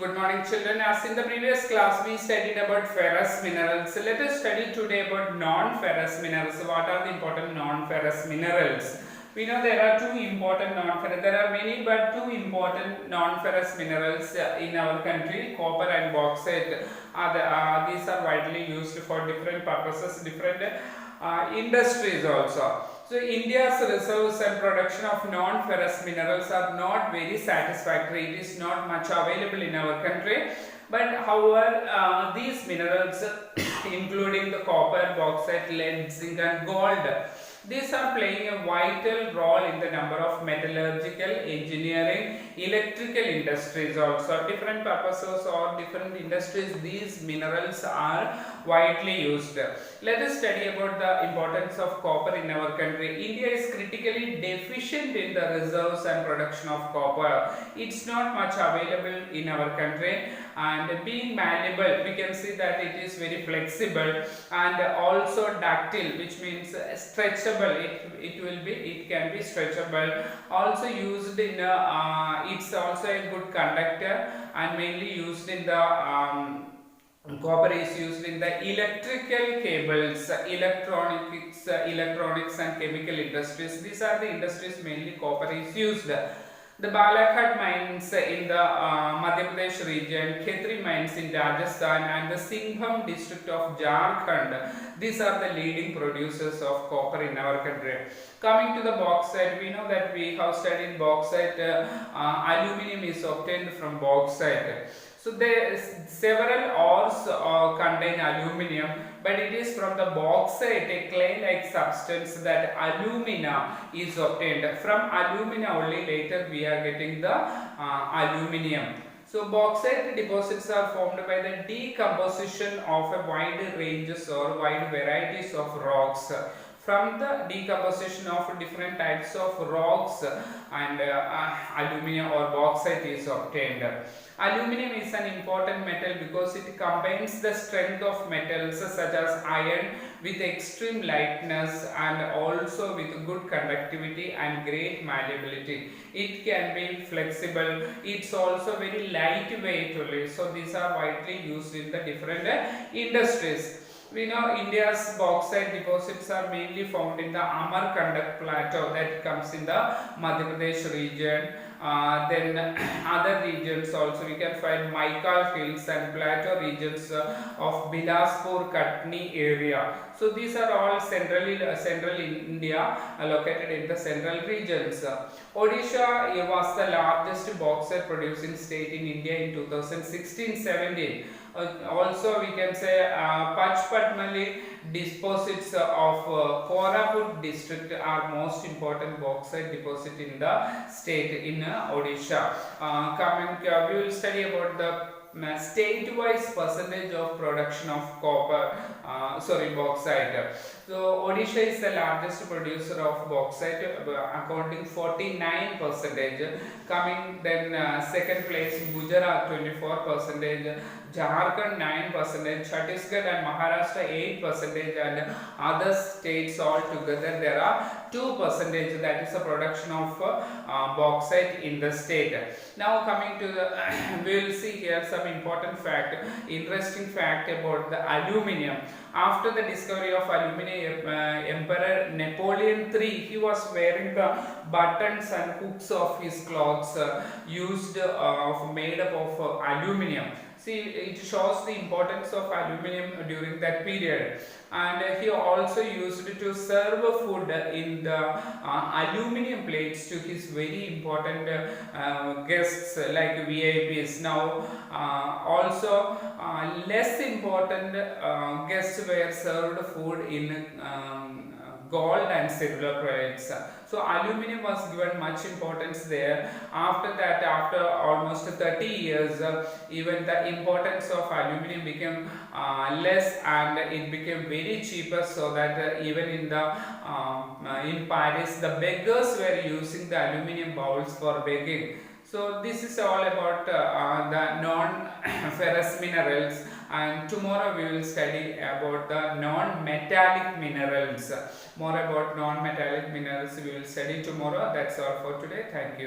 Good morning children. As in the previous class we studied about ferrous minerals. Let us study today about non-ferrous minerals. What are the important non-ferrous minerals? We know there are two important non-ferrous. There are many but two important non-ferrous minerals in our country. Copper and bauxite. These are widely used for different purposes, different industries also. So India's reserves and production of non-ferrous minerals are not very satisfactory. It is not much available in our country. But however, these minerals including the copper, bauxite, lead, zinc and gold, these are playing a vital role in the number of metallurgical, engineering, electrical industries also. Different purposes or different industries, these minerals are widely used. Let us study about the importance of copper in our country. India is critically deficient in the reserves and production of copper. It's not much available in our country, and being malleable, we can see that it is very flexible and also ductile, which means stretchable. It can be stretchable. Also used in it's also a good conductor and mainly used in the copper is used in the electrical cables, electronics and chemical industries. These are the industries mainly copper is used. The Balaghat mines in the Madhya Pradesh region, Khetri mines in Rajasthan and the Singham district of Jharkhand. These are the leading producers of copper in our country. Coming to the bauxite, we know that we have studied bauxite. Aluminium is obtained from bauxite. So there several ores contain aluminium, but it is from the bauxite, a clay-like substance, that alumina is obtained. From alumina only later we are getting the aluminium. So bauxite deposits are formed by the decomposition of a wide ranges or wide varieties of rocks. From the decomposition of different types of rocks and aluminium or bauxite is obtained. Aluminium is an important metal because it combines the strength of metals such as iron with extreme lightness and also with good conductivity and great malleability. It can be flexible. It's also very lightweight only. So these are widely used in the different industries. We know India's bauxite deposits are mainly found in the Amarkandak plateau that comes in the Madhya Pradesh region. Then other regions also we can find Maikal hills and plateau regions of Bilaspur, Katni area. So these are all central India located in the central regions. Odisha was the largest bauxite producing state in India in 2016-17. Also we can say Pachpatmali deposits of Koraput district are most important bauxite deposit in the state in Odisha. We will study about the state-wise percentage of production of bauxite. So Odisha is the largest producer of bauxite, accounting 49%. Coming then second place Gujarat 24%, Jharkhand 9%, Chhattisgarh and Maharashtra 8%, and other states altogether there are 2%. That is the production of bauxite in the state. Now coming to the, we will see here some important fact, interesting fact about the aluminium. After the discovery of aluminium, Emperor Napoleon III, he was wearing the buttons and hooks of his clothes made up of aluminium. See, it shows the importance of aluminium during that period. And he also used to serve food in the aluminium plates to his very important guests like VIPs. Now also less important guests were served food in gold and silver plates. So aluminium was given much importance there. After that, after almost 30 years, even the importance of aluminium became less and it became very cheaper, so that even in Paris the beggars were using the aluminium bowls for begging. So this is all about the non-ferrous minerals, and tomorrow we will study about the non-metallic minerals. More about non-metallic minerals we will study tomorrow. That's all for today. Thank you.